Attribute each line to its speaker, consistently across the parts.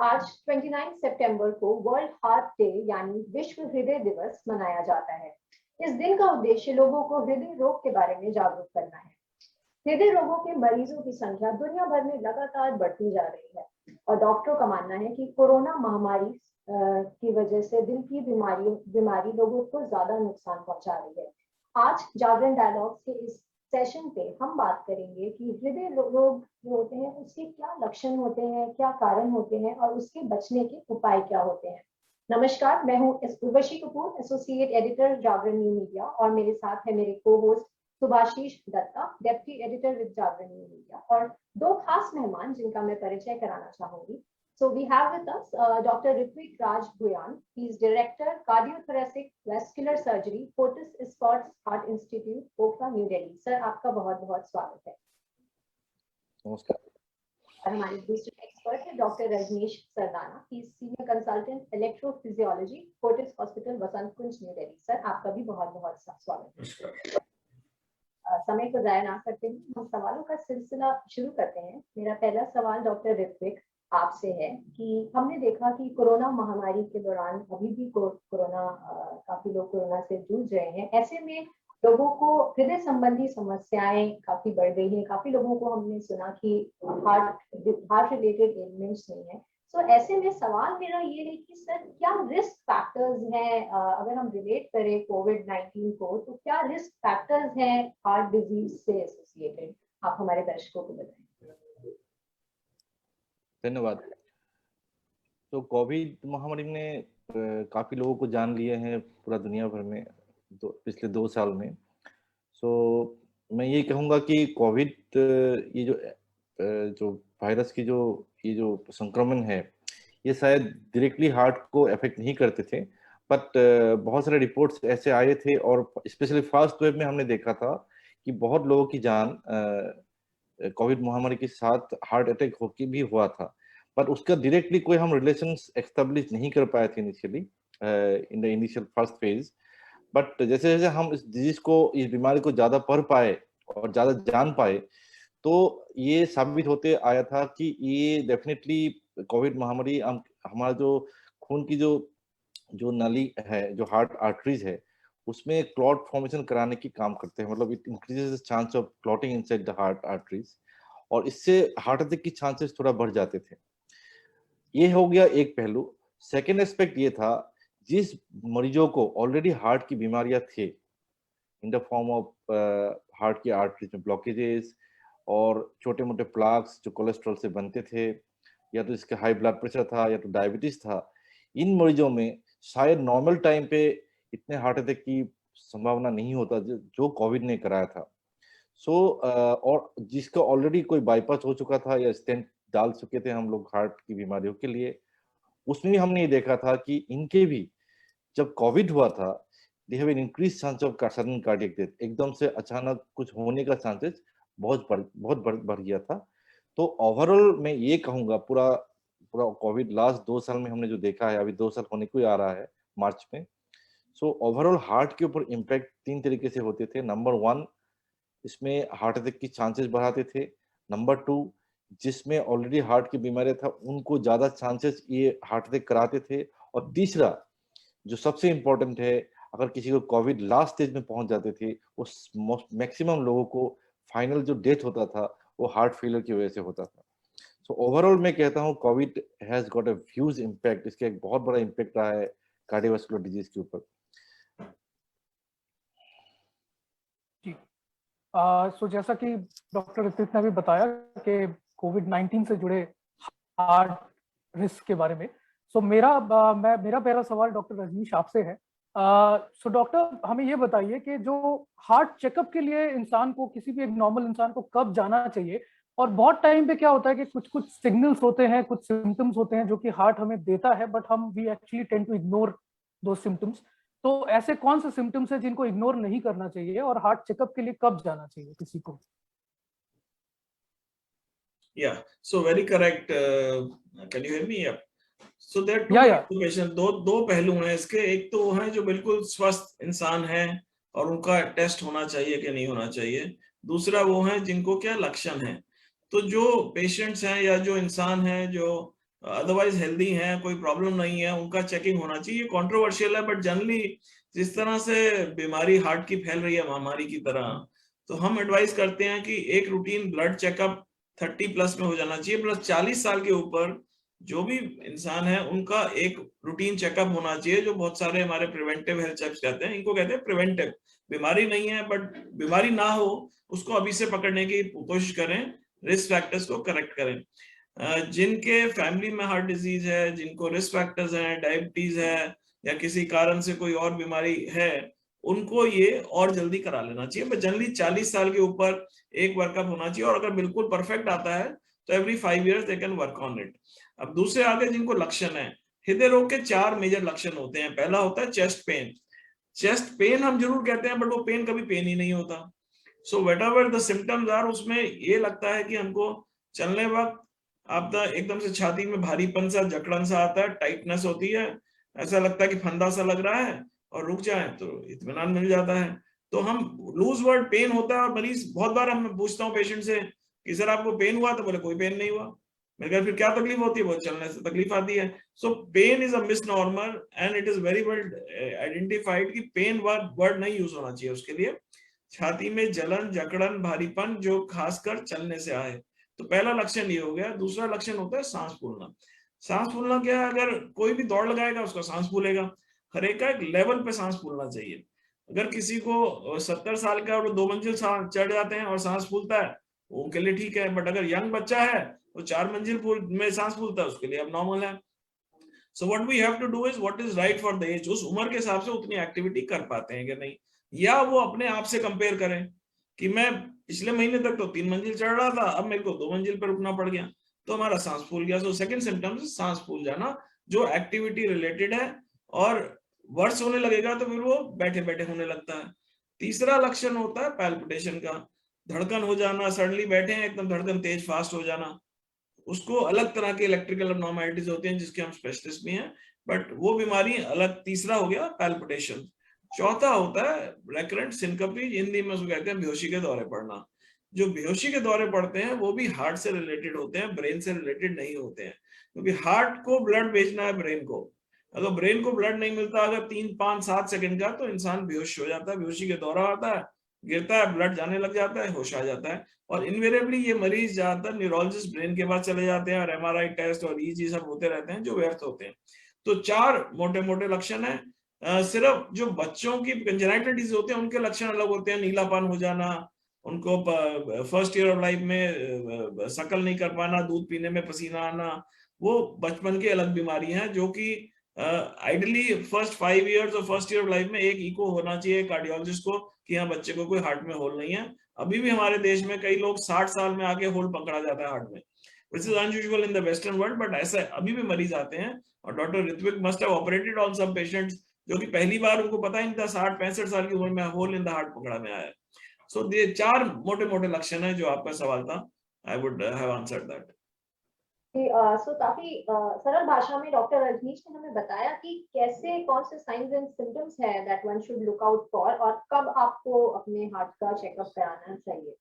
Speaker 1: आज 29 सितंबर को world heart day यानी विश्व हृदय दिवस मनाया जाता है। इस दिन का उद्देश्य लोगों को हृदय रोग के बारे में जागरूक करना है। हृदय रोगों के मरीजों की संख्या दुनिया भर में लगातार बढ़ती जा रही है और डॉक्टरों का मानना है कि कोरोना महामारी की वजह से दिल की बीमारी लोगों को ज्यादा नुकसान पहुंचा रही है। आज जागरण डायलॉग के इस सेशन पे हम बात करेंगे कि हृदय रोग जो होते हैं उसके क्या लक्षण होते हैं, क्या कारण होते हैं और उसके बचने के उपाय क्या होते हैं। नमस्कार, मैं हूँ Urvashi Kapoor, associate editor Jagran new media, और मेरे साथ है मेरे को host Subhashish Dutta, deputy editor with Jagran new media, और दो खास मेहमान जिनका मैं परिचय कराना चाहूंगी। So we have with us Dr. Ritvik Raj Guyan. He is Director, Cardiothoracic Vascular Surgery, Fortis Escorts Heart Institute, Pokhara, New Delhi. Sir, आपका बहुत-बहुत स्वागत है।
Speaker 2: नमस्कार।
Speaker 1: और हमारे दूसरे एक्सपर्ट है doctor Rajneesh Sardana. He is Senior Consultant Electrophysiology, Fortis Hospital, Vasant Kunj, New Delhi. Sir, आपका भी बहुत-बहुत स्वागत है। समय को जाया ना करते हुए हम सवालों का सिलसिला शुरू करते हैं। मेरा पहला सवाल डॉक्टर ऋत्विक आपसे है कि हमने देखा कि कोरोना महामारी के दौरान अभी भी काफी लोग कोरोना से जूझ रहे हैं। ऐसे में लोगों को हृदय संबंधी समस्याएं काफी बढ़ गई हैं। काफी लोगों को हमने सुना कि हार्ट रिलेटेड एलिमेंट्स नहीं है। तो ऐसे में सवाल मेरा ये है कि सर, क्या रिस्क फैक्टर्स हैं, अगर हम रिलेट करें कोविड-19 को, तो क्या रिस्क फैक्टर्स हैं हार्ट डिजीज से एसोसिएटेड? आप हमारे दर्शकों को बताएं।
Speaker 2: धन्यवाद। तो कोविड महामारी ने काफी लोगों को जान लिए हैं पूरा दुनिया भर में पिछले 2 साल में। मैं ये कहूँगा कि कोविड ये जो वायरस की ये जो संक्रमण है, ये शायद डायरेक्टली हार्ट को अफेक्ट नहीं करते थे, बट बहुत सारे रिपोर्ट्स ऐसे आए थे और स्पेशली फर्स्ट वेव में हमने देखा था कि बहुत लोगों की जान कोविड महामारी के साथ हार्ट अटैक होके भी हुआ था, पर उसका डायरेक्टली कोई हम रिलेशन एस्टेब्लिश नहीं कर पाए थे initially in the initial first phase. But जैसे जैसे हम इस डिजीज को, इस बीमारी को ज्यादा पढ़ पाए और ज्यादा जान पाए, तो ये साबित होते आया था कि ये डेफिनेटली कोविड महामारी हमारा जो खून की जो नली है, जो हार्ट आर्टरीज है, उसमें क्लॉट फॉर्मेशन कराने की काम करते हैं। मतलब it increases the chance of clotting inside the heart arteries, और इससे हार्ट अटैक की चांसेस थोड़ा बढ़ जाते थे। ये हो गया एक पहलू। सेकेंड एस्पेक्ट ये था, जिस मरीजों को ऑलरेडी हार्ट की बीमारियां थे in the form of heart की आर्टरीज में ब्लॉकेजेस और छोटे मोटे प्लाक्स जो कोलेस्ट्रॉल से बनते थे, या तो इसके हाई ब्लड प्रेशर था या तो डायबिटीज था, इन मरीजों में शायद नॉर्मल टाइम पे इतने हार्ट अटैक की संभावना नहीं होता जो कोविड ने कराया था। और जिसका ऑलरेडी कोई बाईपास हो चुका था या स्टेंट डाल चुके थे हम लोग हार्ट की बीमारियों के लिए, उसमें भी हमने ये देखा था कि इनके भी जब कोविड हुआ था, they have an increase chance of sudden cardiac death. एकदम से अचानक कुछ होने का चांसेस बहुत बढ़ गया था। तो ओवरऑल मैं ये कहूंगा, पूरा कोविड लास्ट 2 साल में हमने जो देखा है, अभी 2 साल होने को ही आ रहा है मार्च में। ओवरऑल हार्ट के ऊपर इम्पैक्ट 3 तरीके से होते थे। नंबर 1, इसमें हार्ट अटैक की चांसेस बढ़ाते थे। नंबर 2, जिसमें ऑलरेडी हार्ट की बीमारी था उनको ज्यादा चांसेस ये हार्ट अटैक कराते थे। और तीसरा, जो सबसे इम्पोर्टेंट है, अगर किसी को कोविड लास्ट स्टेज में पहुंच जाते थे, उस मैक्सिमम लोगों को फाइनल जो डेथ होता था वो हार्ट फेलियर की वजह से होता था। ओवरऑल मैं कहता हूँ Covid has got a huge impact. इसका एक बहुत बड़ा इम्पैक्ट रहा है कार्डियोवास्कुलर डिजीज के ऊपर।
Speaker 3: सो जैसा कि डॉक्टर ऋत्विक ने भी बताया कि कोविड-19 से जुड़े हार्ट रिस्क के बारे में, मेरा पहला सवाल डॉक्टर रजनीश आपसे है। डॉक्टर, हमें ये बताइए कि जो हार्ट चेकअप के लिए इंसान को, किसी भी एक नॉर्मल इंसान को कब जाना चाहिए, और बहुत टाइम पे क्या होता है कि कुछ सिग्नल्स होते हैं, कुछ सिम्टम्स होते हैं जो कि हार्ट हमें देता है, but we actually tend to ignore दो सिम्टम्स। तो ऐसे कौन से सिम्टम्स हैं जिनको इग्नोर नहीं करना चाहिए, और हार्ट चेकअप के लिए कब जाना चाहिए किसी को?
Speaker 4: Yeah, so very correct. Can you hear me? Yeah. So there are two information, दो पहलू हैं इसके। एक तो वो है जो बिल्कुल स्वस्थ इंसान है और उनका टेस्ट होना चाहिए कि नहीं होना चाहिए। दूसरा वो है जिनको क्या लक्षण है। तो जो पेशेंट्स हैं या जो इंसान हैं जो अदरवाइज हेल्दी हैं, कोई प्रॉब्लम नहीं है, उनका चेकिंग होना चाहिए। कंट्रोवर्शियल है, बट जनरली जिस तरह से बीमारी हार्ट की फैल रही है महामारी की तरह, तो हम एडवाइस करते हैं कि एक रूटीन ब्लड चेकअप 30+ में हो जाना चाहिए, प्लस 40 साल के ऊपर जो भी इंसान है उनका एक रूटीन चेकअप होना चाहिए। जो बहुत सारे हमारे प्रिवेंटिव हेल्थ चेक्स कहते हैं, इनको कहते हैं प्रिवेंटिव। बीमारी नहीं है, बट बीमारी ना हो उसको अभी से पकड़ने की कोशिश करें, रिस्क फैक्टर्स को करेक्ट करें। जिनके फैमिली में हार्ट डिजीज है, जिनको रिस्क फैक्टर्स हैं, डायबिटीज है या किसी कारण से कोई और बीमारी है, उनको ये और जल्दी करा लेना चाहिए। बट जनरली 40 साल के ऊपर एक वर्कअप होना चाहिए, और अगर बिल्कुल परफेक्ट आता है तो every 5 years they can work on it. अब दूसरे आगे जिनको लक्षण है, हृदय रोग के 4 मेजर लक्षण होते हैं। पहला होता है चेस्ट पेन। चेस्ट पेन हम जरूर कहते हैं, बट वो पेन कभी पेन ही नहीं होता। So whatever the symptoms are, उसमें ये लगता है कि हमको चलने वक्त आपदा एकदम से छाती में भारीपन सा, जकड़न सा आता है, टाइटनेस होती है, ऐसा लगता है कि फंदा सा लग रहा है, और रुक जाए तो इत्मीनान मिल जाता है। तो हम लूज वर्ड पेन होता है, और मरीज बहुत बार हम पूछता हूँ पेशेंट से कि सर आपको पेन हुआ? तो बोले कोई पेन नहीं हुआ। मैं कहा फिर क्या तकलीफ होती है? वो चलने से तकलीफ आती है। So pain is a misnomer and it is very well identified कि पेन वर्ड नहीं यूज होना चाहिए उसके लिए। छाती में जलन, जकड़न, भारीपन जो खासकर चलने से आए, तो पहला लक्षण ये हो गया। दूसरा लक्षण होता है सांस फूलना। सांस फूलना क्या है? अगर कोई भी दौड़ लगाएगा उसका सांस फूलेगा। हर एक का एक लेवल पे सांस फूलना चाहिए। अगर किसी को 70 साल का और 2 मंजिल चढ़ जाते हैं और सांस फूलता है, वो उनके लिए ठीक है। बट अगर यंग बच्चा है वो 4 मंजिल में सांस फूलता है, उसके लिए अब नॉर्मल है। So what we have to do is what is right for the age. उस उम्र के हिसाब से उतनी एक्टिविटी कर पाते हैं कि नहीं, या वो अपने आप से कंपेयर करें कि मैं पिछले महीने तक तो 3 मंजिल चढ़ रहा था, अब मेरे को 2 मंजिल पर रुकना पड़ गया, तो हमारा सांस फूल गया। सो सेकंड सिम्टम है सांस फूल जाना, जो एक्टिविटी रिलेटेड है, और वर्ष होने लगेगा तो फिर वो बैठे बैठे होने लगता है। तीसरा लक्षण होता है पैल्पिटेशन का, धड़कन हो जाना, सडनली बैठे हैं एकदम धड़कन तेज फास्ट हो जाना। उसको अलग तरह के इलेक्ट्रिकल अबनॉर्मैलिटीज होते हैं जिसके हम स्पेशलिस्ट भी हैं, बट वो बीमारी अलग। तीसरा हो गया पैल्पिटेशन। चौथा होता है रेकरेंट सिनकपी, हिंदी में उसको कहते हैं बेहोशी के दौरे पड़ना। जो बेहोशी के दौरे पड़ते हैं वो भी हार्ट से रिलेटेड होते हैं, ब्रेन से रिलेटेड नहीं होते हैं, क्योंकि हार्ट को ब्लड भेजना है ब्रेन को। अगर ब्रेन को ब्लड नहीं मिलता अगर 3, 5, 7 सेकंड का, तो इंसान बेहोश हो जाता है, बेहोशी के दौरा आता है, गिरता है, ब्लड जाने लग जाता है, होश आ जाता है। और इनवेरिएबली ये मरीज ज्यादातर न्यूरोलॉजिस्ट ब्रेन के पास चले जाते हैं, और एमआरआई टेस्ट और ईजी सब होते रहते हैं जो व्यर्थ होते हैं। तो 4 मोटे मोटे लक्षण है। सिर्फ जो बच्चों की कंजेनाइटल डिजीज होते हैं उनके लक्षण अलग होते हैं। नीलापन हो जाना, उनको फर्स्ट ईयर ऑफ लाइफ में शकल नहीं कर पाना, दूध पीने में पसीना आना, वो बचपन की अलग बीमारी है, जो कि आइडियली फर्स्ट 5 years और फर्स्ट ईयर ऑफ लाइफ में एक इको होना चाहिए कार्डियोलॉजिस्ट को कि हाँ बच्चे को कोई हार्ट में होल नहीं है। अभी भी हमारे देश में कई लोग 60 साल में आके होल पकड़ा जाता है हार्ट में, which is unusual in the western world, but ऐसा अभी भी मरीज आते हैं। और doctor Ritvik must have operated on some patients जो कि पहली बार उनको पता ही नहीं था 60-65 साल की उम्र में होल इन द हार्ट पकड़ा में आया। सो ये 4 मोटे मोटे लक्षण है जो आपका सवाल था। I would have answered that.
Speaker 1: So काफी सरल भाषा में डॉक्टर रजनीश ने हमें बताया कि कैसे कौन से साइंस एंड सिम्टम्स है that one should look out for, और कब आपको अपने हार्ट का चेकअप कराना चाहिए।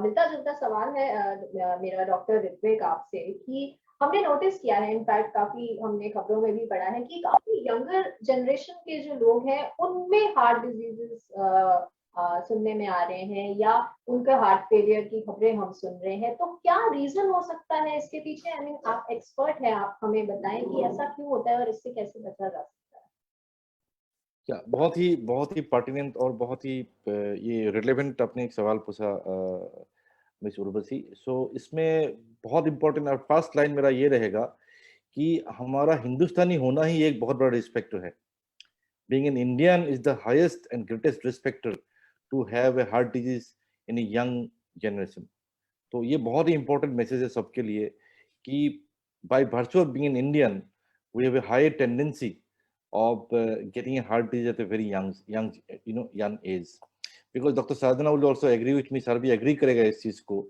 Speaker 1: मिलता जुलता सवाल है मेरा डॉक्टर ऋत्विक आपसे कि हमने नोटिस किया है, इनफैक्ट काफी हमने खबरों में भी पढ़ा है कि काफी यंगर जनरेशन के जो लोग हैं उनमें हार्ट डिजीजेस सुनने में आ रहे हैं, या उनका हार्ट फेलियर की खबरें हम सुन रहे हैं। तो क्या रीजन हो सकता है इसके पीछे? आई मीन आप एक्सपर्ट हैं, आप हमें बताएं कि ऐसा क्यों होता है और इससे कैसे बचा जा सकता है।
Speaker 2: क्या बहुत ही पर्टिनेंट और बहुत ही ये रिलेवेंट आपने एक सवाल पूछा मिस उर्वशी। सो इसमें बहुत इंपॉर्टेंट और फर्स्ट लाइन मेरा ये रहेगा कि हमारा हिंदुस्तानी होना ही एक बहुत बड़ा रिस्क फैक्टर है। Being an Indian is the highest and greatest risk factor to have a heart disease in a young generation. तो ये बहुत ही important message है सबके लिए कि by virtue of being an Indian, we have a higher tendency of getting a heart disease at a very young age. Because Dr. Sadhana will also agree with me, sir भी agree करेगा इस चीज को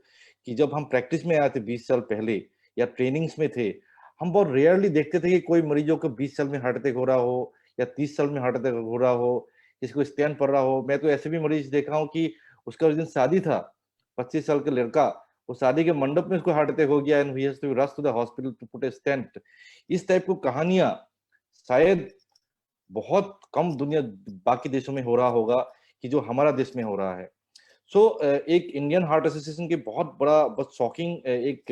Speaker 2: कि जब हम practice में आए थे 20 साल पहले या trainings में थे, हम बहुत rarely देखते थे कि कोई मरीजों को 20 साल में हार्ट अटैक हो रहा हो या 30 साल में हार्ट अटैक हो रहा हो, किसी को स्टैंड पड़ रहा हो। मैं तो ऐसे भी मरीज देखा हूं कि उसका उस दिन शादी था, 25 साल का लड़का, वो शादी के मंडप में उसको हार्ट अटैक हो गया and he has to rush to the hospital to put a stent. इस टाइप की कहानियां शायद बहुत कम दुनिया बाकी देशों में हो रहा होगा कि जो हमारा देश में हो रहा है। सो एक इंडियन हार्ट एसोसिएशन की बहुत बड़ा बहुत शॉकिंग एक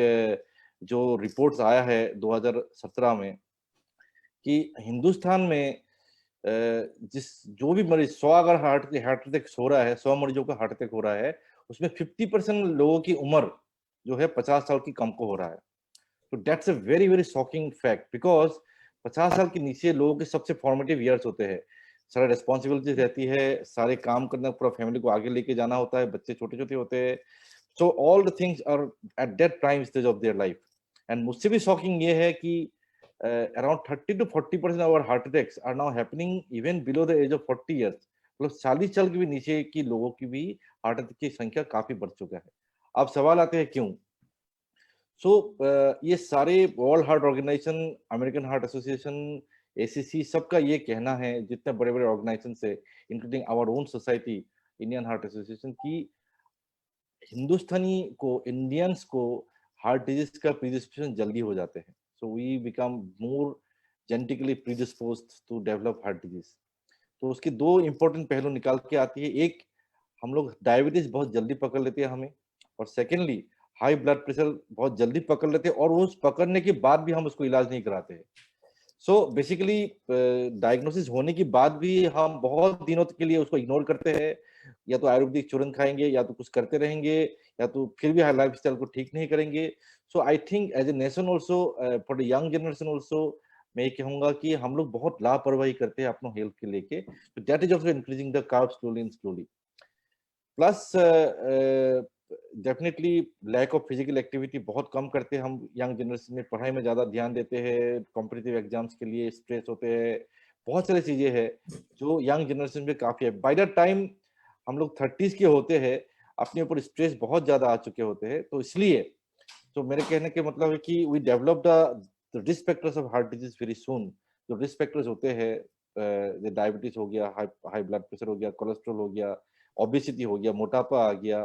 Speaker 2: जो रिपोर्ट्स आया है 2017 में कि हिंदुस्तान में जो भी मरीज 100 अगर हार्ट अटैक हो रहा है, 100 मरीजों का हार्ट अटैक हो रहा है, उसमें 50% लोगों की उम्र जो है 50 साल की कम को हो रहा है। तो that's a very very shocking fact, because 50 साल के नीचे लोगों के सबसे फॉर्मेटिव ईयर्स होते हैं, सारा रिस्पॉन्सिबिलिटी रहती है, सारे काम करना, पूरा फैमिली को आगे लेके जाना होता है, बच्चे छोटे छोटे होते हैं। So all the things are at that prime stage of their life. And मुझसे भी शॉकिंग ये है कि around 30 to 40% of our heart attacks are now happening even below the age of 40 years। मतलब 40 साल के भी नीचे की लोगों की भी हार्ट अटैक की संख्या काफी बढ़ चुका है। अब सवाल आते हैं क्यों। ये सारे world heart organisation, American heart association, ACC, सबका ये कहना है, जितने बड़े बड़े ऑर्गेनाइजेशन है including our own society Indian heart association, की हिंदुस्तानी को, इंडियंस को हार्ट डिजीज का प्रीडिस्पोजिशन जल्दी हो जाते हैं। So we become more genetically predisposed to develop heart disease. तो उसके दो इंपॉर्टेंट पहलू निकाल के आती है, एक हम लोग डायबिटीज बहुत जल्दी पकड़ लेते हैं हमें, और सेकेंडली हाई ब्लड प्रेशर बहुत जल्दी पकड़ लेते हैं, और उस पकड़ने के बाद भी हम उसको इलाज नहीं कराते हैं। सो बेसिकली डायग्नोसिस होने के बाद भी हम बहुत दिनों के लिए उसको इग्नोर करते हैं, या तो आयुर्वेदिक चूर्ण खाएंगे, या तो कुछ करते रहेंगे, या तो फिर भी लाइफ स्टाइल को ठीक नहीं करेंगे। So I think as a nation also, for the young generation also, मैं ये कहूंगा कि हम लोग बहुत लापरवाही करते हैं अपने हेल्थ के लेके। That is also increasing the curve slowly and slowly. Plus definitely lack of physical activity बहुत कम करते हैं हम यंग जनरेशन में, पढ़ाई में ज्यादा ध्यान देते हैं, कॉम्पिटिटिव एग्जाम्स के लिए स्ट्रेस होते हैं, बहुत सारी चीजें हैं जो यंग जनरेशन में काफी है। बाय द टाइम हम लोग 30s के होते हैं, अपने ऊपर स्ट्रेस बहुत ज्यादा आ चुके होते हैं। तो इसलिए तो मेरे कहने के मतलब है कि we develop the risk factors of heart disease very soon. जो रिस्क फैक्टर्स होते हैं, डायबिटीज हो गया, हाई ब्लड प्रेशर हो गया, कोलेस्ट्रॉल हो गया, ओबेसिटी हो गया, मोटापा आ गया,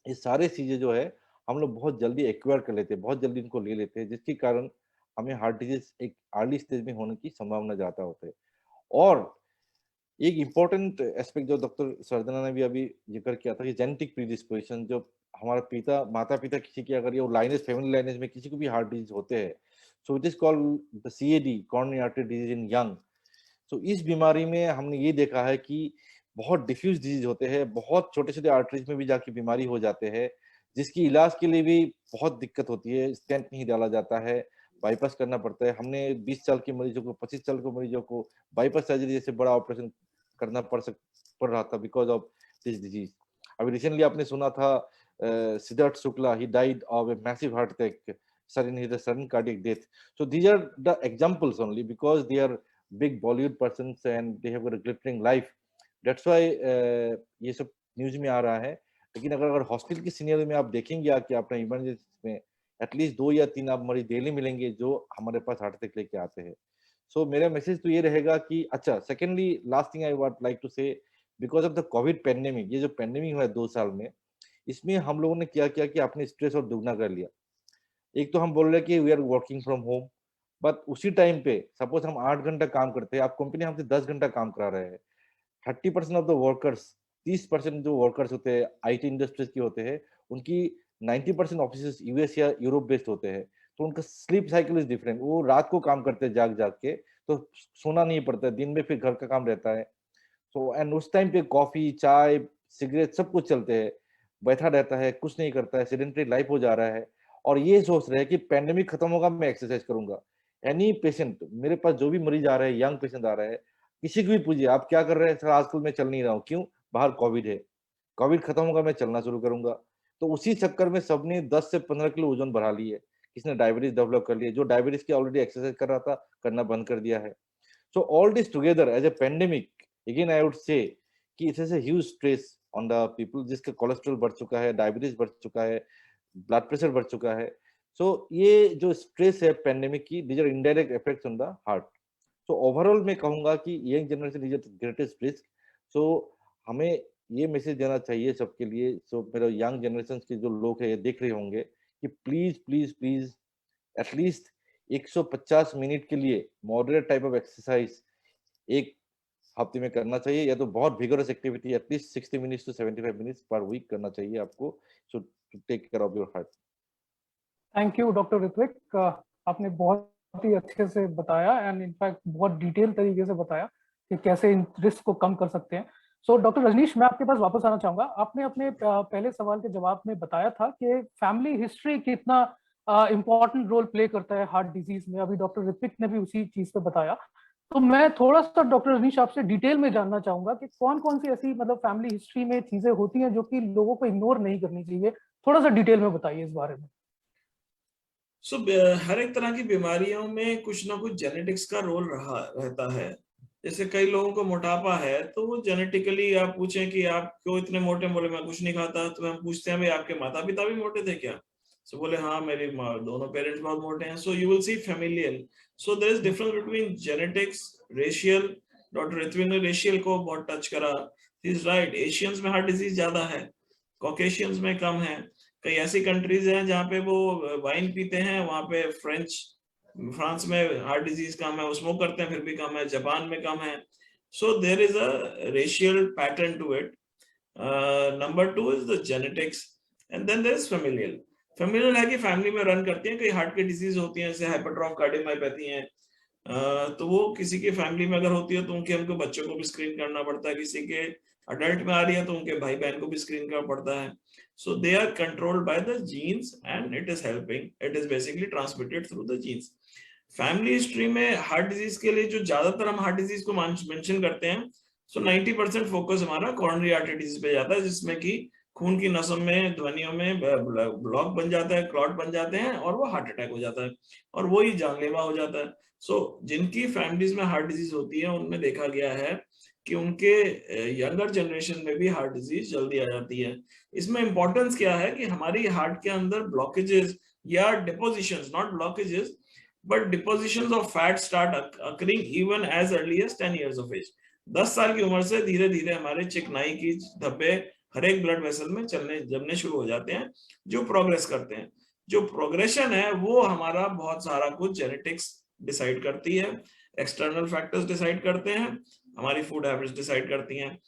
Speaker 2: ये सारे चीजें जो है हम लोग बहुत जल्दी एक्वायर कर लेते हैं, बहुत जल्दी इनको ले लेते हैं, जिसके कारण हमें हार्ट डिजीज एक अर्ली स्टेज में होने की संभावना ज्यादा होता है। और एक इम्पोर्टेंट एस्पेक्ट जो डॉक्टर सर्जना ने भी अभी जिक्र किया था कि जेनेटिक प्रीडिस्पोजिशन, जो हमारा माता पिता किसी की अगर ये लाइनेज, फैमिली लाइनेज में किसी को भी हार्ट डिजीज होते हैं, so it is called the CAD, coronary artery disease in young. तो इस बीमारी में हमने ये देखा है कि बहुत डिफ्यूज डिजीज होते हैं, बहुत छोटे छोटे आर्टरीज में भी जाके बीमारी हो जाते हैं, जिसकी इलाज के लिए भी बहुत दिक्कत होती है, स्टेंट नहीं डाला जाता है, बाईपास करना पड़ता है। हमने 20 साल के मरीजों को, 25 साल के मरीजों को बाईपास सर्जरी जैसे बड़ा ऑपरेशन करना पड़ रहा था बिकॉज ऑफ दिस डिजीज। अभी रिसेंटली आपने सुना था Siddharth Shukla, he died of a massive heart attack, sudden cardiac death. So these are the examples only because they are big Bollywood persons and they have got a glittering life. That's why ये सब news में आ रहा है। लेकिन अगर hospital की senior में आप देखेंगे आके अपना इमरजेंसी में, एटलीस्ट 2 या 3 आप मरीज डेली मिलेंगे जो हमारे पास हार्ट अटैक लेके आते हैं। सो मेरा मैसेज तो ये रहेगा कि अच्छा, secondly last thing I would like to say, because of the covid pandemic, ये जो पेंडेमिक हुआ है 2 साल में, इसमें हम लोगों ने क्या किया कि अपने स्ट्रेस और दुगना कर लिया। एक तो हम बोल रहे हैं कि we are working from home, but उसी टाइम पे सपोज हम 8 घंटा काम करते हैं, आप कंपनी हमसे 10 घंटा काम करा रहे हैं, 30% ऑफ द वर्कर्स, 30% जो वर्कर्स होते हैं आईटी इंडस्ट्रीज के होते हैं, उनकी 90% ऑफिस यूएस या यूरोप बेस्ड होते हैं। तो उनका स्लीप साइकिल इज डिफरेंट, वो रात को काम करते हैं जाग जाग के, तो सोना नहीं पड़ता है, दिन में फिर घर का काम रहता है। सो एंड उस टाइम पे कॉफी, चाय, सिगरेट सब कुछ चलते हैं, बैठा रहता है, कुछ नहीं करता है, सेडेंटरी लाइफ हो जा रहा है, और ये सोच रहे हैं कि पैंडेमिक खत्म होगा मैं एक्सरसाइज करूंगा। एनी पेशेंट, मेरे पास जो भी मरीज आ रहे हैं, यंग पेशेंट आ रहे हैं, किसी को भी पूछिए आप क्या कर रहे हैं, सर आजकल मैं चल नहीं रहा हूँ, क्यों, बाहर कोविड है, कोविड खत्म होगा मैं चलना शुरू करूंगा। तो उसी चक्कर में सबने 10 से 15 किलो वजन बढ़ा ली है, किसने डायबिटीज डेवलप कर लिया, जो डायबिटीज की ऑलरेडी एक्सरसाइज कर रहा था करना बंद कर दिया है। So all this together as a pandemic, again I would say कि it is a huge stress on the people, जिसका कोलेस्ट्रॉल बढ़ चुका है, डायबिटीज बढ़ चुका है, ब्लड प्रेशर बढ़ चुका है। सो ये जो स्ट्रेस है पेंडेमिक की, these are indirect effects on the heart. So overall मैं कहूंगा कि young generation is the greatest risk. So हमें ये मैसेज देना चाहिए सबके लिए। सो मेरे यंग जनरेशन के जो लोग हैं ये देख रहे होंगे कि please please please at least 150 minute के लिए मॉडरेट टाइप ऑफ एक्सरसाइज एक हफ्ते में करना चाहिए, या तो बहुत vigorous activity at least 60 minutes to 75 minutes per week करना चाहिए आपको, so to take care of your heart.
Speaker 3: Thank you doctor Ritvik, आपने बहुत ही अच्छे से बताया एंड इनफैक्ट बहुत डिटेल तरीके से बताया कि कैसे इन रिस्क को कम कर सकते हैं। सो डॉक्टर रजनीश, मैं आपके पास वापस आना चाहूंगा। आपने अपने पहले सवाल के जवाब में बताया था कि फैमिली हिस्ट्री कितना इम्पोर्टेंट रोल प्ले करता है हार्ट डिजीज में। अभी डॉक्टर ऋत्विक ने भी उसी चीज पे बताया। तो मैं थोड़ा सा डॉक्टर रजनीश आपसे डिटेल में जानना चाहूंगा कि कौन कौन सी ऐसी मतलब फैमिली हिस्ट्री में चीजें होती हैं जो कि लोगों को इग्नोर नहीं करनी चाहिए, थोड़ा सा डिटेल में बताइए इस बारे में।
Speaker 4: हर एक तरह की बीमारियों में कुछ ना कुछ जेनेटिक्स का रोल रहता है। जैसे कई लोगों को मोटापा है तो वो जेनेटिकली, आप पूछें कि आप क्यों इतने मोटे, बोले मैं कुछ नहीं खाता, तो हम पूछते हैं भाई आपके माता पिता भी मोटे थे क्या? सो बोले हाँ मेरे दोनों पेरेंट्स बहुत मोटे हैं। So you will see familial. So there is difference between genetics, racial. Doctor Ritvik ने रेशियल को बहुत टच करा। इज राइट, एशियंस में हार्ट डिजीज ज्यादा है, कॉकेशियंस में कम है। कई ऐसी कंट्रीज हैं जहाँ पे वो वाइन पीते हैं, वहां पे फ्रांस में हार्ट डिजीज कम है, वो स्मोक करते हैं फिर भी कम है, जापान में कम है। So there is a racial pattern to it. Number 2 is the genetics and then there is familial. Familial है कि फैमिली में रन करती हैं, कई हार्ट की डिजीज होती हैं जैसे हाइपरट्रॉफ कार्डियोमायोपैथी है, तो वो किसी की फैमिली में अगर होती है तो उनके हमको बच्चों को भी स्क्रीन करना पड़ता है, किसी के अडल्ट में आ रही है तो उनके भाई बहन को भी स्क्रीन करना पड़ता है। So they are controlled by the genes and it is helping. It is basically transmitted through the genes. Family history में हार्ट डिजीज के लिए जो ज्यादातर हम हार्ट डिजीज को मेंशन करते हैं, सो 90% फोकस हमारा कोरोनरी आर्टरी डिजीज पे जाता है, जिसमें कि खून की नसों में, ध्वनियों में ब्लॉक बन जाता है, क्लॉट बन जाते हैं और वो हार्ट अटैक हो जाता है और वो ही जानलेवा हो जाता है। सो जिनकी फैमिलीज में हार्ट डिजीज होती है उनमें देखा गया है कि उनके यंगर जनरेशन में भी हार्ट डिजीज जल्दी आ जाती है। इसमें इंपॉर्टेंस क्या है कि हमारी हार्ट के अंदर ब्लॉकेजेस या depositions, not blockages but depositions of fat start occurring even as early age 10 years of age। 10 साल की उम्र से धीरे धीरे हमारे चिकनाई की धब्बे हर एक ब्लड वेसल में जमने शुरू हो जाते हैं, जो प्रोग्रेस करते हैं। जो प्रोग्रेशन है वो हमारा बहुत सारा कुछ जेनेटिक्स डिसाइड करती है, एक्सटर्नल फैक्टर्स डिसाइड करते हैं, हमारी फूड हैबिट्स डिसाइड करती हैं।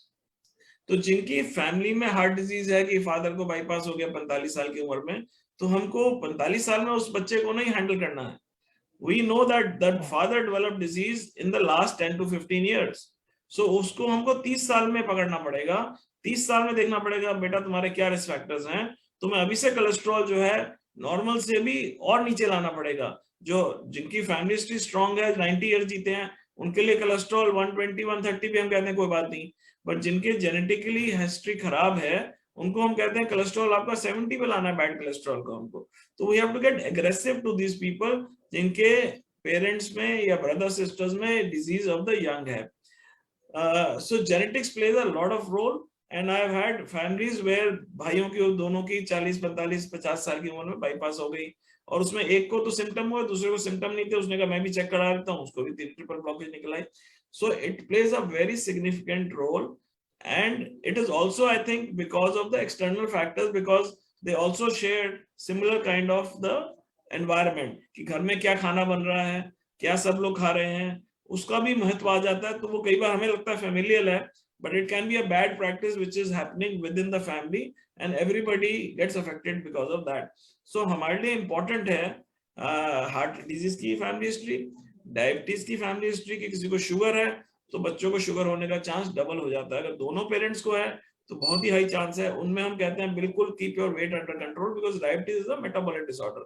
Speaker 4: तो जिनकी फैमिली में हार्ट डिजीज है कि फादर को बाईपास हो गया 45 साल की उम्र में, तो हमको 45 साल में उस बच्चे को नहीं हैंडल करना है। We know that father developed disease in the last 10 to 15 years. So उसको हमको 30 साल में पकड़ना पड़ेगा। 30 साल में देखना पड़ेगा बेटा तुम्हारे क्या रिस्क फैक्टर्स हैं, तुम्हें अभी से कोलेस्ट्रॉल जो है नॉर्मल से भी और नीचे लाना पड़ेगा। जो जिनकी फैमिली हिस्ट्री स्ट्रॉन्ग है, 90 ईयर जीते हैं, उनके लिए कोलेस्ट्रॉल 120 130 भी हम कहते हैं कोई बात नहीं, बट जिनके जेनेटिकली हिस्ट्री खराब है उनको हम कहते हैं कोलेस्ट्रॉल आपका 70 पे लाना है, बैड कोलेस्ट्रॉल का हमको। तो we have to get aggressive to these people जिनके पेरेंट्स में या ब्रदर सिस्टर्स में डिजीज ऑफ द यंग है। So genetics plays a lot of role and I have had families where भाइयों की दोनों की 40 45 50 साल की उम्र में बाईपास हो गई और उसमें एक को तो सिम्टम हुआ, दूसरे को सिम्टम नहीं थे, उसने कहा मैं भी चेक करा लेता हूँ, उसको भी ट्रिपल ब्लॉकेज निकल आई। So it plays a very significant role and it is also I think because of the external factors, because they also share similar kind of the environment कि घर में क्या खाना बन रहा है, क्या सब लोग खा रहे हैं, उसका भी महत्व आ जाता है। तो वो कई बार हमें लगता है familial है, but it can be a bad practice which is happening within the family and everybody gets affected because of that. So हमारे लिए important है हार्ट डिजीज की फैमिली हिस्ट्री, डायबिटीज की फैमिली हिस्ट्री की, किसी को शुगर है तो बच्चों को शुगर होने का चांस डबल हो जाता है। अगर दोनों पेरेंट्स को है तो बहुत ही हाई चांस है। उनमें हम कहते हैं बिल्कुल keep your weight under control, because diabetes is a metabolic disorder.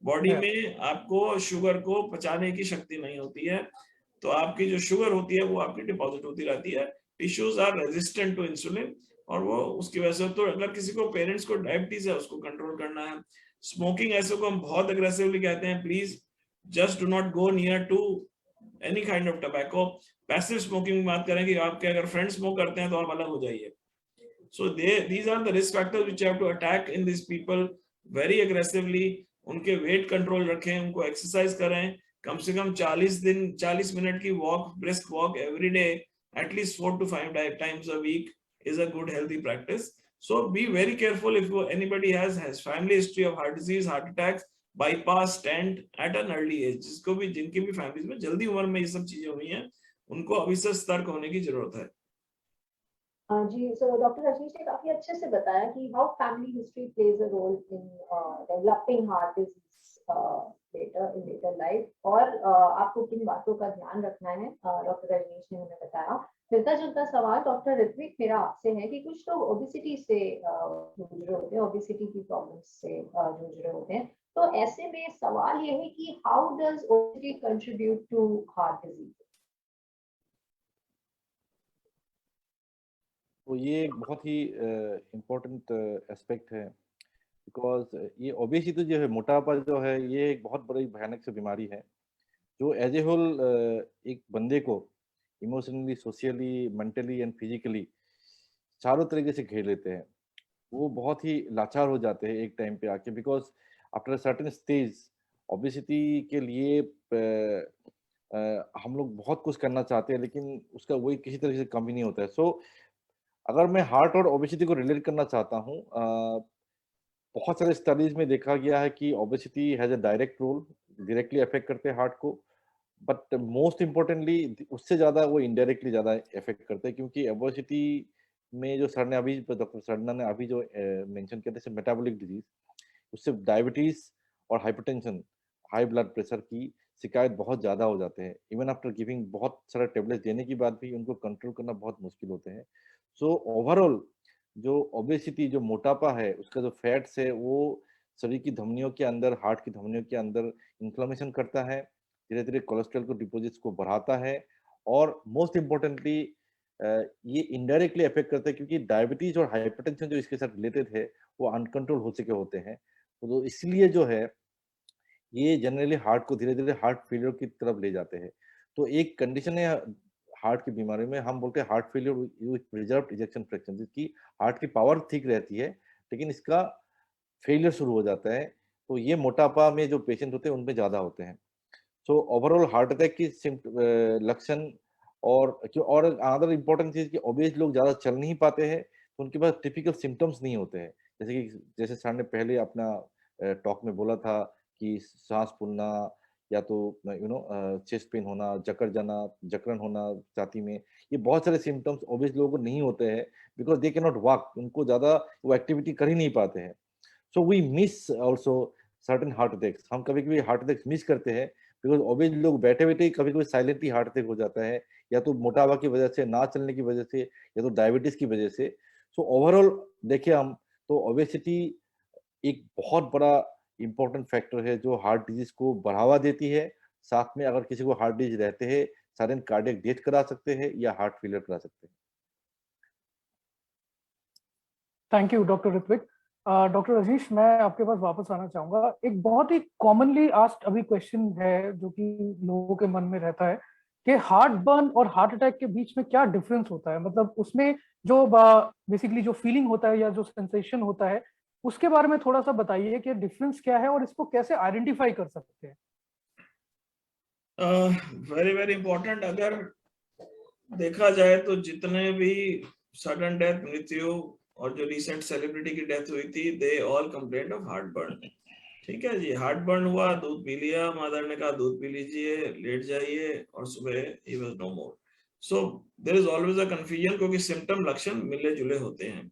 Speaker 4: Body में आपको शुगर को पचाने की शक्ति नहीं होती है, तो आपकी जो शुगर होती है वो आपकी डिपॉजिट होती रहती है, tissues are resistant to insulin, और वो उसकी वजह से। तो अगर किसी को पेरेंट्स को डायबिटीज है उसको कंट्रोल करना है। स्मोकिंग ऐसे को हम बहुत अग्रेसिवली कहते हैं, please just do not go near to any kind of tobacco. Passive smoking की बात करें कि आपके अगर फ्रेंड स्मोक करते हैं तो आप अलग हो जाइए। So these are the risk factors which you have to attack in this people very aggressively. उनके वेट कंट्रोल रखें, उनको एक्सरसाइज करें, कम से कम 40 मिनट की walk, brisk walk every day, at least 4 to 5 times a week, is a good healthy practice. So be very careful if anybody has family history of heart disease, heart attacks, bypass, stent at an early age. जिसको भी जिनकी भी families में जल्दी उम्र में ये सब चीजें हुई हैं, उनको अभी से सतर्क होने की जरूरत है।
Speaker 1: जी, so डॉक्टर रजनीश ने काफी अच्छे से बताया कि how family history plays a role in developing heart disease later in later life, और आपको किन बातों का ध्यान रखना है डॉक्टर रजनीश ने हमें बताया। मिलता जुलता सवाल डॉक्टर ऋत्विक मेरा आपसे है कि कुछ लोग ओबेसिटी से जूझ रहे होते हैं, ओबेसिटी की प्रॉब्लम्स से जूझ रहे होते हैं, तो ऐसे में सवाल ये है कि how does obesity contribute to heart disease?
Speaker 2: तो ये एक बहुत ही इम्पोर्टेंट एस्पेक्ट है, बिकॉज ये ओबेसिटी जो है, मोटापा जो है, ये एक बहुत बड़ी भयानक सी बीमारी है जो एज ए होल एक बंदे को emotionally, socially, mentally and physically चारों तरीके से घेर लेते हैं। वो बहुत ही लाचार हो जाते हैं एक टाइम पे आके, because after certain stage obesity के लिए हम लोग बहुत कुछ करना चाहते हैं, लेकिन उसका वही किसी तरह से कम ही नहीं होता है। सो अगर मैं हार्ट और ओबेसिटी को रिलेट करना चाहता हूँ, बहुत सारे स्टडीज में देखा गया है कि obesity has a direct role, directly affect करते हैं हार्ट को, बट मोस्ट इम्पोर्टेंटली उससे ज़्यादा वो इनडायरेक्टली ज़्यादा इफेक्ट करते हैं, क्योंकि ओबेसिटी में जो सर ने अभी, डॉक्टर सरना ने अभी जो मेंशन किया था, मेटाबॉलिक डिजीज, उससे डायबिटीज और हाइपरटेंशन, हाई ब्लड प्रेशर की शिकायत बहुत ज़्यादा हो जाते हैं। इवन आफ्टर गिविंग बहुत सारा टेबलेट देने के बाद भी उनको कंट्रोल करना बहुत मुश्किल होते हैं। सो ओवरऑल जो ओबेसिटी, जो मोटापा है, उसका जो फैट्स है, वो शरीर की धमनियों के अंदर, हार्ट की धमनियों के अंदर इन्फ्लेमेशन करता है, धीरे धीरे कोलेस्ट्रॉल को डिपोजिट्स को बढ़ाता है, और मोस्ट इम्पोर्टेंटली ये इनडायरेक्टली अफेक्ट करता है, क्योंकि डायबिटीज और हाइपरटेंशन जो इसके साथ रिलेटेड है वो अनकंट्रोल हो चुके होते हैं। तो इसलिए जो है ये जनरली हार्ट को धीरे धीरे हार्ट फेलियर की तरफ ले जाते हैं। तो एक कंडीशन है हार्ट की बीमारी में, हम बोलते हैं heart failure with preserved ejection fraction, जिसकी हार्ट की पावर ठीक रहती है लेकिन इसका फेलियर शुरू हो जाता है। तो ये मोटापा में जो पेशेंट होते हैं उनमें ज्यादा होते हैं। सो ओवरऑल हार्ट अटैक की लक्षण, और अदर इम्पोर्टेंट चीज कि ओबेस लोग ज्यादा चल नहीं पाते हैं, तो उनके पास टिपिकल सिम्टम्स नहीं होते हैं, जैसे सर ने पहले अपना टॉक में बोला था कि सांस फूलना, या तो चेस्ट पेन होना, जकड़न होना छाती में, ये बहुत सारे सिम्टम्स ओबेस लोगों को नहीं होते हैं, because they can not walk, उनको ज्यादा वो एक्टिविटी कर ही नहीं पाते हैं। So we miss also certain heart attacks, हम कभी कभी हार्ट अटैक्स मिस करते हैं, बिकॉज ओबेस लोग बैठे बैठे कभी कभी साइलेंटली हार्ट अटैक हो जाता है, या तो मोटापा की वजह से, ना चलने की वजह से, या तो डायबिटीज की वजह से। सो ओवरऑल देखें हम तो ओबेसिटी एक बहुत बड़ा इंपॉर्टेंट फैक्टर है जो हार्ट डिजीज को बढ़ावा देती है। साथ में अगर किसी को हार्ट डिजीज रहते हैं, सडन कार्डियक डेथ करा सकते हैं या हार्ट फेलियर करा सकते हैं।
Speaker 3: Thank you doctor Ritvik. Doctor Rajneesh, मैं आपके पास वापस आना चाहूंगा। एक बहुत ही कॉमनली आस्क्ड अभी क्वेश्चन है जो कि लोगों के मन में रहता है कि हार्ट बर्न और हार्ट अटैक के बीच में क्या डिफरेंस होता है, मतलब उसमें जो बेसिकली जो फीलिंग होता है या जो सेंसेशन होता है, उसके बारे में थोड़ा सा बताइए कि डिफरेंस क्या है और इसको कैसे आइडेंटिफाई कर सकते हैं।
Speaker 4: Very very important. अगर देखा जाए तो जितने भी सडन डेथ, मृत्यु और जो रिसेंट सेलिब्रिटी की डेथ हुई थी, they all complaint of heart burn. ठीक है जी, हार्ट बर्न हुआ, दूध पी लिया, मदर ने कहा दूध पी लीजिए, लेट जाइए, और सुबह he was no more. So there is always a confusion, क्योंकि सिम्टम लक्षण मिले जुले होते हैं।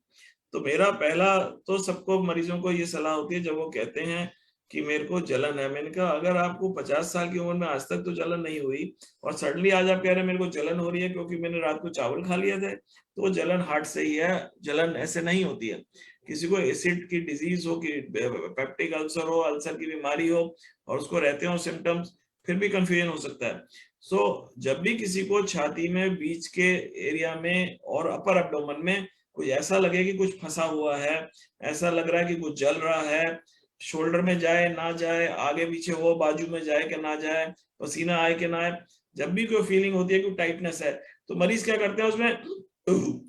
Speaker 4: तो मेरा पहला तो सबको मरीजों को ये सलाह होती है जब वो कहते हैं कि मेरे को जलन है, मैंने कहा अगर आपको 50 साल की उम्र में आज तक तो जलन नहीं हुई और सडनली आज आप कह रहे हैं मेरे को जलन हो रही है क्योंकि मैंने रात को चावल खा लिए थे, तो वो जलन हार्ट से ही है। जलन ऐसे नहीं होती है। किसी को एसिड की डिजीज हो, कि पेप्टिक अल्सर हो, अल्सर की बीमारी हो और उसको रहते हो सिम्टम्स, फिर भी कंफ्यूजन हो सकता है। सो जब भी किसी को छाती में, बीच के एरिया में और अपर एब्डोमेन में कुछ ऐसा लगे कि कुछ फंसा हुआ है, ऐसा लग रहा है कि कुछ जल रहा है, शोल्डर में जाए ना जाए, आगे पीछे हो, बाजू में जाए कि ना जाए, पसीना आए कि ना आए, जब भी कोई फीलिंग होती है कि टाइटनेस है, तो मरीज क्या करते हैं, उसमें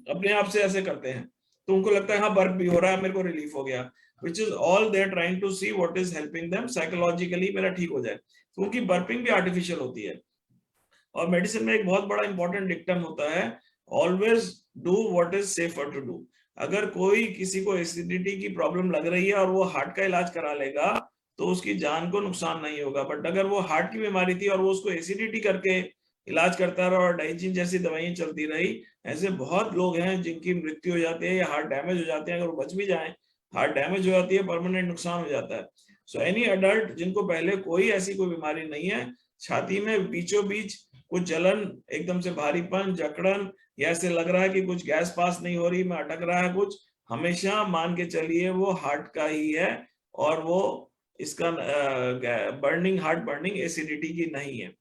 Speaker 4: अपने आप से ऐसे करते हैं, तो उनको लगता है हाँ बर्फ भी हो रहा है, मेरे को रिलीफ हो गया, which is all they are trying to see what is helping them psychologically मेरा ठीक हो जाए। तो उनकी बर्पिंग भी आर्टिफिशियल होती है। और मेडिसिन में एक बहुत बड़ा इंपॉर्टेंट डिक्टम होता है, always do what is safer to do. अगर कोई किसी को एसिडिटी की प्रॉब्लम लग रही है और वो हार्ट का इलाज करा लेगा तो उसकी जान को नुकसान नहीं होगा, बट अगर वो हार्ट की बीमारी थी और वो उसको एसिडिटी करके इलाज करता रहा और डाइजीन जैसी दवाइयां चलती रही, ऐसे बहुत लोग हैं जिनकी मृत्यु हो जाती है या हार्ट डैमेज हो जाते हैं। अगर वो बच भी जाएं, हार्ट डैमेज हो जाती है, परमानेंट नुकसान हो जाता है। सो एनी अडल्ट जिनको पहले कोई ऐसी कोई बीमारी नहीं है, छाती में बीचों बीच कुछ जलन, एकदम से भारीपन, जकड़न, या ऐसे लग रहा है कि कुछ गैस पास नहीं हो रही, में अटक रहा है कुछ, हमेशा मान के चलिए वो हार्ट का ही है और वो इसका बर्निंग, हार्ट बर्निंग एसिडिटी की नहीं है।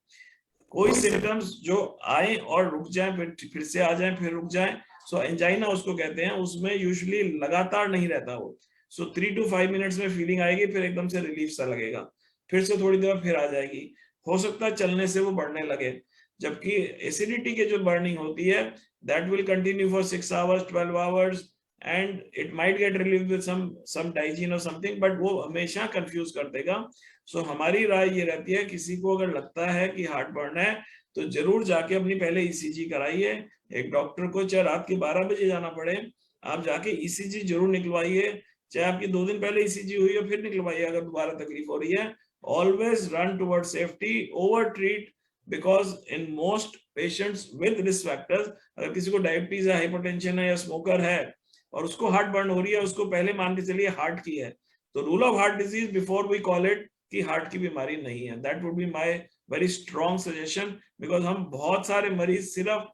Speaker 4: कोई सिम्टम्स जो आए और रुक जाए, फिर से आ जाए, फिर रुक जाए, सो एंजाइना उसको कहते हैं। उसमें यूजुअली लगातार नहीं रहता वो। सो 3 to 5 मिनट्स में फीलिंग आएगी, फिर एकदम से रिलीफ सा लगेगा, फिर से थोड़ी देर फिर आ जाएगी। हो सकता है चलने से वो बढ़ने लगे, जबकि एसिडिटी के जो बर्निंग होती है that will continue for 6 hours 12 hours and it might get relieve with some Digene और समथिंग, बट वो हमेशा कंफ्यूज कर देगा। सो हमारी राय ये रहती है, किसी को अगर लगता है कि हार्ट बर्न है तो जरूर जाके अपनी पहले ईसीजी कराइए। एक डॉक्टर को चाहे रात के 12 बजे जाना पड़े, आप जाके ईसीजी जरूर निकलवाइए। चाहे आपकी 2 दिन पहले ईसीजी हुई है फिर निकलवाइए अगर दोबारा तकलीफ हो रही है। Always run toward safety, over treat, because in most patients with risk factors, अगर किसी को डायबिटीज है, हाइपरटेंशन है या स्मोकर है और उसको हार्ट बर्न हो रही है, उसको पहले मान के चलिए हार्ट की है, तो rule of heart disease before we call it कि हार्ट की बीमारी नहीं है। That would be my very strong suggestion, because हम बहुत सारे मरीज, सिर्फ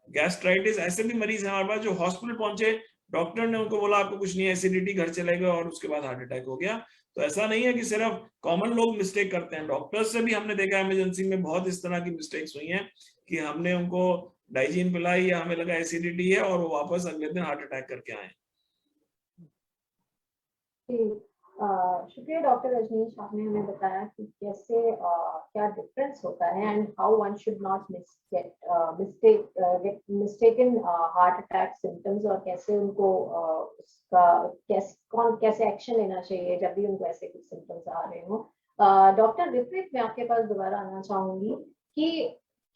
Speaker 4: गैस्ट्राइटिस, ऐसे भी मरीज हैं हमारे पास जो हॉस्पिटल पहुंचे, डॉक्टर ने उनको बोला आपको कुछ नहीं है, एसिडिटी, घर चले गए और उसके बाद हार्ट अटैक हो गया। तो ऐसा नहीं है कि सिर्फ कॉमन लोग मिस्टेक करते हैं, डॉक्टर्स से भी हमने देखा इमरजेंसी में बहुत इस तरह की मिस्टेक्स हुई हैं कि हमने उनको डाइजीन पिलाई या हमें लगा एसिडिटी है और वो वापस अगले दिन हार्ट अटैक करके आए।
Speaker 1: शुक्रिया डॉक्टर रजनीश, आपने हमें बताया कि कैसे क्या डिफरेंस होता है and how one should not gate mistaken heart attack symptoms, और कैसे उनको उसका कैसे एक्शन लेना चाहिए जब भी उनको ऐसे कुछ सिम्टम्स आ रहे हो। डॉक्टर ऋत्विक, मैं आपके पास दोबारा आना चाहूंगी कि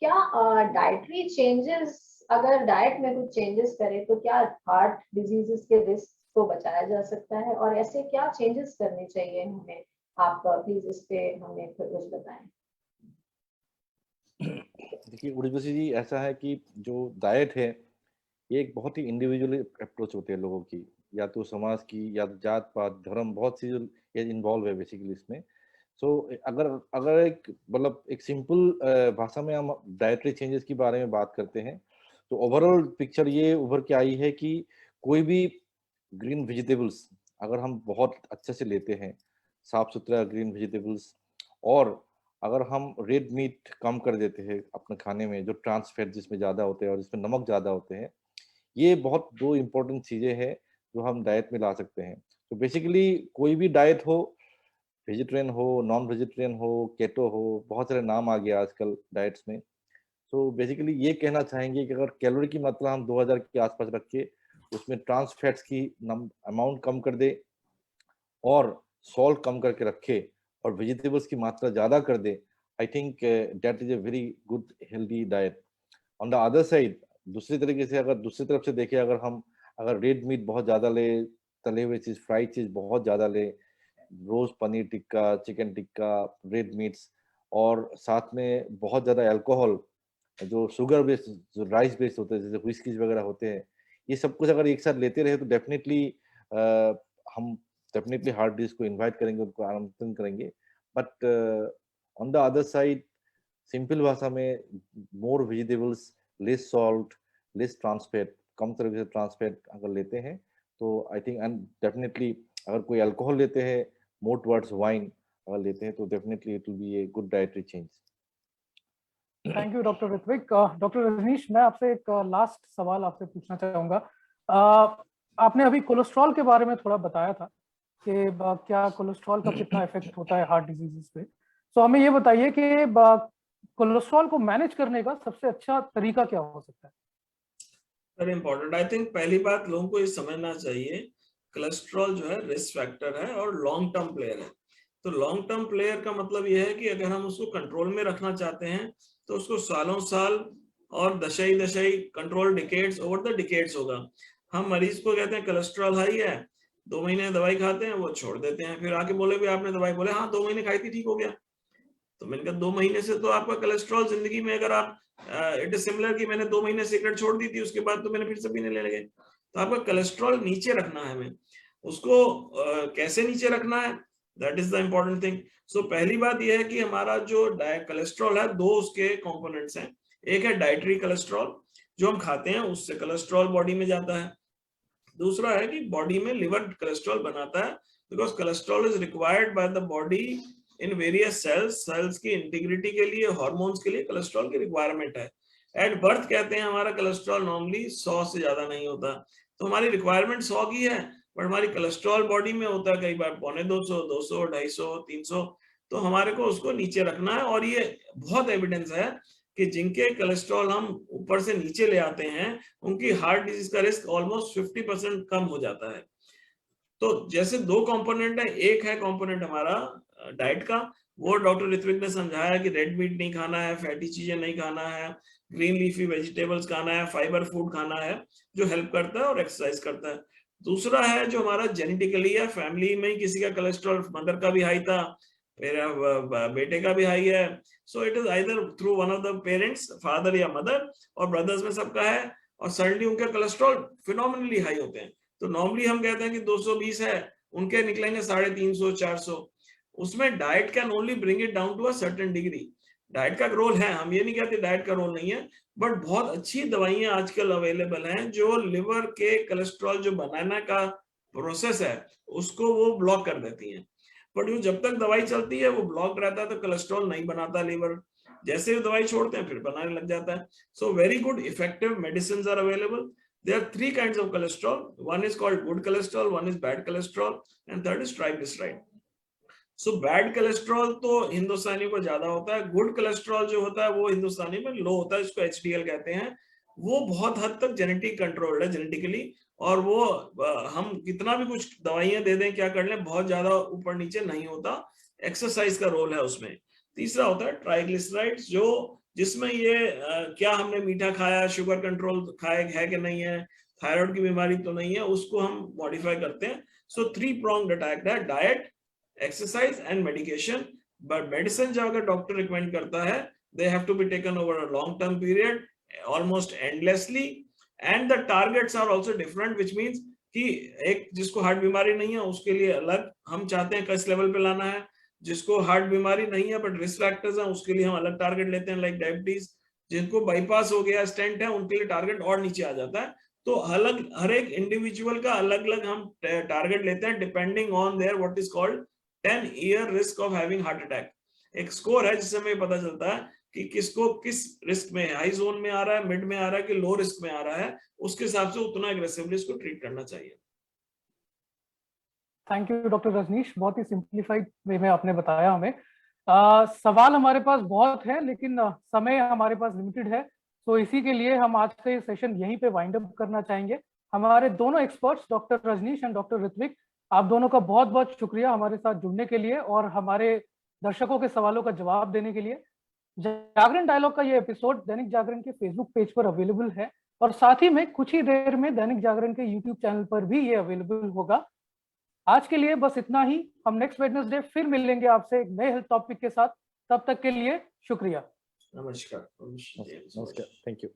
Speaker 1: क्या डाइटरी चेंजेस, अगर डाइट में कुछ चेंजेस करें तो क्या हार्ट डिजीजेस के रिस्क को बचाया जा सकता है, और ऐसे क्या चेंजेस करने चाहिए हमें? आप प्लीज इस पे हमें कुछ बताएं।
Speaker 2: देखिए उर्वशी जी, ऐसा है कि जो डाइट है ये एक बहुत ही इंडिविजुअल अप्रोच होती है लोगों की, या तो समाज की, या तो जात पात धर्म, बहुत सी इन्वॉल्व है बेसिकली इसमें। सो अगर एक मतलब एक सिंपल भाषा में हम डाइटरी चेंजेस के बारे में बात करते हैं तो ओवरऑल पिक्चर ये उभर के आई है कि कोई भी ग्रीन वेजिटेबल्स अगर हम बहुत अच्छे से लेते हैं, साफ सुथरा ग्रीन वेजिटेबल्स, और अगर हम रेड मीट कम कर देते हैं अपने खाने में, जो ट्रांस फैट जिसमें ज़्यादा होते हैं और इसमें नमक ज़्यादा होते हैं, ये बहुत दो इम्पोर्टेंट चीज़ें हैं जो हम डाइट में ला सकते हैं। तो बेसिकली कोई भी डाइट हो, वेजिटेरियन हो, नॉन वेजिटेरियन हो, केटो हो, बहुत सारे नाम आ गया आजकल डाइट्स में। तो बेसिकली ये कहना चाहेंगे कि अगर कैलोरी की मात्रा हम 2000 के आसपास रख के उसमें ट्रांस फैट्स की अमाउंट कम कर दे और सॉल्ट कम करके रखे और वेजिटेबल्स की मात्रा ज़्यादा कर दे, I think that is a very good healthy diet. On the other side, दूसरी तरीके से अगर दूसरी तरफ से देखें, अगर रेड मीट बहुत ज़्यादा ले, तले हुए चीज़, फ्राइड चीज़ बहुत ज़्यादा ले, रोज paneer tikka, chicken tikka, red meats, और साथ में बहुत ज़्यादा अल्कोहल, जो शुगर बेस्ड, जो राइस बेस्ड होते हैं, जैसे व्हिस्कीज वगैरह होते हैं, ये सब कुछ अगर एक साथ लेते रहे तो डेफिनेटली हम डेफिनेटली हार्ट डिजीज को इनवाइट करेंगे, उनको आमंत्रण करेंगे। But on the other side, simple भाषा में, more vegetables, less salt, less trans fat, कम तरह से ट्रांस फैट अगर लेते हैं तो आई थिंक, एंड डेफिनेटली अगर कोई अल्कोहल लेते हैं, मोर टुवर्ड्स वाइन अगर लेते हैं, तो definitely it will be a good dietary change.
Speaker 3: Thank you doctor Ritvik. Doctor Rajneesh, मैं आपसे एक लास्ट सवाल आपसे पूछना चाहूंगा। आपने अभी कोलेस्ट्रॉल के बारे में थोड़ा बताया था कि क्या कोलेस्ट्रॉल का कितना इफेक्ट होता है हार्ट डिजीजेस पे। तो हमें ये बताइए कि कोलेस्ट्रॉल को मैनेज करने का सबसे अच्छा तरीका क्या हो सकता है?
Speaker 4: Very important. आई थिंक पहली बात लोगों को ये समझना चाहिए, कोलेस्ट्रॉल जो है रिस्क फैक्टर है और लॉन्ग टर्म प्लेयर है। तो लॉन्ग टर्म प्लेयर का मतलब ये है कि अगर हम उसको कंट्रोल में रखना चाहते हैं तो उसको सालों साल और दशाई दशाई control decades over the decades होगा। हम मरीज को कहते हैं कोलेस्ट्रॉल हाई है, 2 महीने दवाई खाते हैं, वो छोड़ देते हैं, फिर आके बोले भी आपने दवाई, बोले हाँ 2 महीने खाई थी ठीक हो गया। तो मैंने कहा 2 महीने से तो आपका कोलेस्ट्रॉल जिंदगी में, अगर आप इट इज सिमिलर कि मैंने 2 महीने सिगरेट छोड़ दी थी, उसके बाद तो मैंने फिर से पीने लगे। तो आपका कोलेस्ट्रॉल नीचे रखना है हमें, उसको कैसे नीचे रखना है, that is the important thing. So पहली बात यह है कि हमारा जो कोलेस्ट्रॉल है, 2 उसके कंपोनेंट्स हैं। एक है डाइटरी कोलेस्ट्रॉल, जो हम खाते हैं उससे कोलेस्ट्रॉल बॉडी में जाता है। दूसरा है कि बॉडी में लिवर कोलेस्ट्रॉल बनाता है, because cholesterol is required by the body in various cells की इंटीग्रिटी के लिए, हार्मोन्स के लिए कोलेस्ट्रॉल की रिक्वायरमेंट है। एट बर्थ कहते हैं हमारा कोलेस्ट्रॉल नॉर्मली 100 से ज्यादा नहीं होता, तो हमारी रिक्वायरमेंट 100 की है, बट हमारी कोलेस्ट्रॉल बॉडी में होता है कई बार 250, 200, 250, 300, तो हमारे को उसको नीचे रखना है। और ये बहुत एविडेंस है कि जिनके कोलेस्ट्रॉल हम ऊपर से नीचे ले आते हैं, उनकी हार्ट डिजीज का रिस्क ऑलमोस्ट 50% कम हो जाता है। तो जैसे 2 कंपोनेंट है, एक है कंपोनेंट हमारा डाइट का, वो डॉक्टर ऋत्विक ने समझाया कि रेड मीट नहीं खाना है, फैटी चीजें नहीं खाना है, ग्रीन लीफी वेजिटेबल्स खाना है, फाइबर फूड खाना है, जो हेल्प करता है और एक्सरसाइज करता है। दूसरा है जो हमारा जेनेटिकली है, फैमिली में ही किसी का कोलेस्ट्रॉल, मदर का भी हाई था, मेरा बेटे का भी हाई है, so it is either through one of the parents, father या मदर, और ब्रदर्स में सबका है, और सडनली उनके कोलेस्ट्रॉल फिनोमिनली हाई होते हैं। तो नॉर्मली हम कहते हैं कि 220 है, उनके निकलेंगे 350, 400। उसमें diet can only bring it down to a certain degree. Diet का रोल है, हम ये नहीं कहते डाइट का रोल नहीं है, बट बहुत अच्छी दवाइयां आजकल अवेलेबल हैं जो लिवर के कोलेस्ट्रॉल जो बनाने का प्रोसेस है उसको वो ब्लॉक कर देती हैं। बट वो जब तक दवाई चलती है वो ब्लॉक रहता है, तो कोलेस्ट्रॉल नहीं बनाता लिवर, जैसे वो दवाई छोड़ते हैं फिर बनाने लग जाता है। So very good effective medicine are available. There are 3 kinds of cholesterol. One is called good cholesterol, one is bad cholesterol, and third is triglyceride. So bad cholesterol तो हिंदुस्तानी को ज्यादा होता है, good cholesterol जो होता है वो हिंदुस्तानी में लो होता है, इसको HDL कहते हैं। वो बहुत हद तक जेनेटिक कंट्रोल्ड है, जेनेटिकली, और वो हम कितना भी कुछ दवाइयां दे दें, क्या कर लें, बहुत ज्यादा ऊपर नीचे नहीं होता। एक्सरसाइज का रोल है उसमें। तीसरा होता है ट्राइग्लिसराइड्स, जो जिसमें ये क्या हमने मीठा खाया, शुगर कंट्रोल खाए है कि नहीं है, थायराइड की बीमारी तो नहीं है, उसको हम मॉडिफाई करते हैं। सो 3 pronged अटैक है, diet, exercise and medication. But medicine जो अगर डॉक्टर रिकमेंड करता है, they have to be taken over a long term period, almost endlessly, and the targets are also different, which means कि एक जिसको heart बीमारी नहीं है उसके लिए अलग हम चाहते हैं किस लेवल पे लाना है, जिसको हार्ट बीमारी नहीं है बट रिस्क फैक्टर्स हैं उसके लिए हम अलग टारगेट लेते हैं, लाइक डायबिटीज। जिनको बाईपास हो गया, स्टेंट है, उनके लिए टारगेट और नीचे आ जाता है। तो अलग हर एक इंडिविजुअल का अलग अलग हम टारगेट लेते हैं, depending on their what is called 10-year risk of having heart attack. एक स्कोर है जिससे हमें पता चलता है कि किसको किस रिस्क में, हाई जोन में आ रहा है, मिड में आ रहा है कि लो रिस्क में आ रहा है, उसके हिसाब से उतना एग्रेसिवली इसको ट्रीट करना चाहिए।
Speaker 3: थैंक यू डॉक्टर रजनीश, बहुत ही सिंप्लीफाइड वे में आपने बताया हमें। सवाल हमारे पास बहुत है लेकिन समय हमारे पास लिमिटेड है, तो इसी के लिए हम आज का ये सेशन यहीं पे वाइंड अप करना चाहेंगे। हमारे दोनों experts doctor Rajneesh and doctor Ritvik, आप दोनों का बहुत बहुत शुक्रिया हमारे साथ जुड़ने के लिए और हमारे दर्शकों के सवालों का जवाब देने के लिए। जागरण डायलॉग का ये एपिसोड दैनिक जागरण के फेसबुक पेज पर अवेलेबल है और साथ ही में कुछ ही देर में दैनिक जागरण के यूट्यूब चैनल पर भी ये अवेलेबल होगा। आज के लिए बस इतना ही। हम नेक्स्ट वेडनेसडे फिर मिलेंगे आपसे एक नए हेल्थ टॉपिक के साथ। तब तक के लिए शुक्रिया।
Speaker 4: नमस्कार।
Speaker 2: नमस्कार, थैंक यू।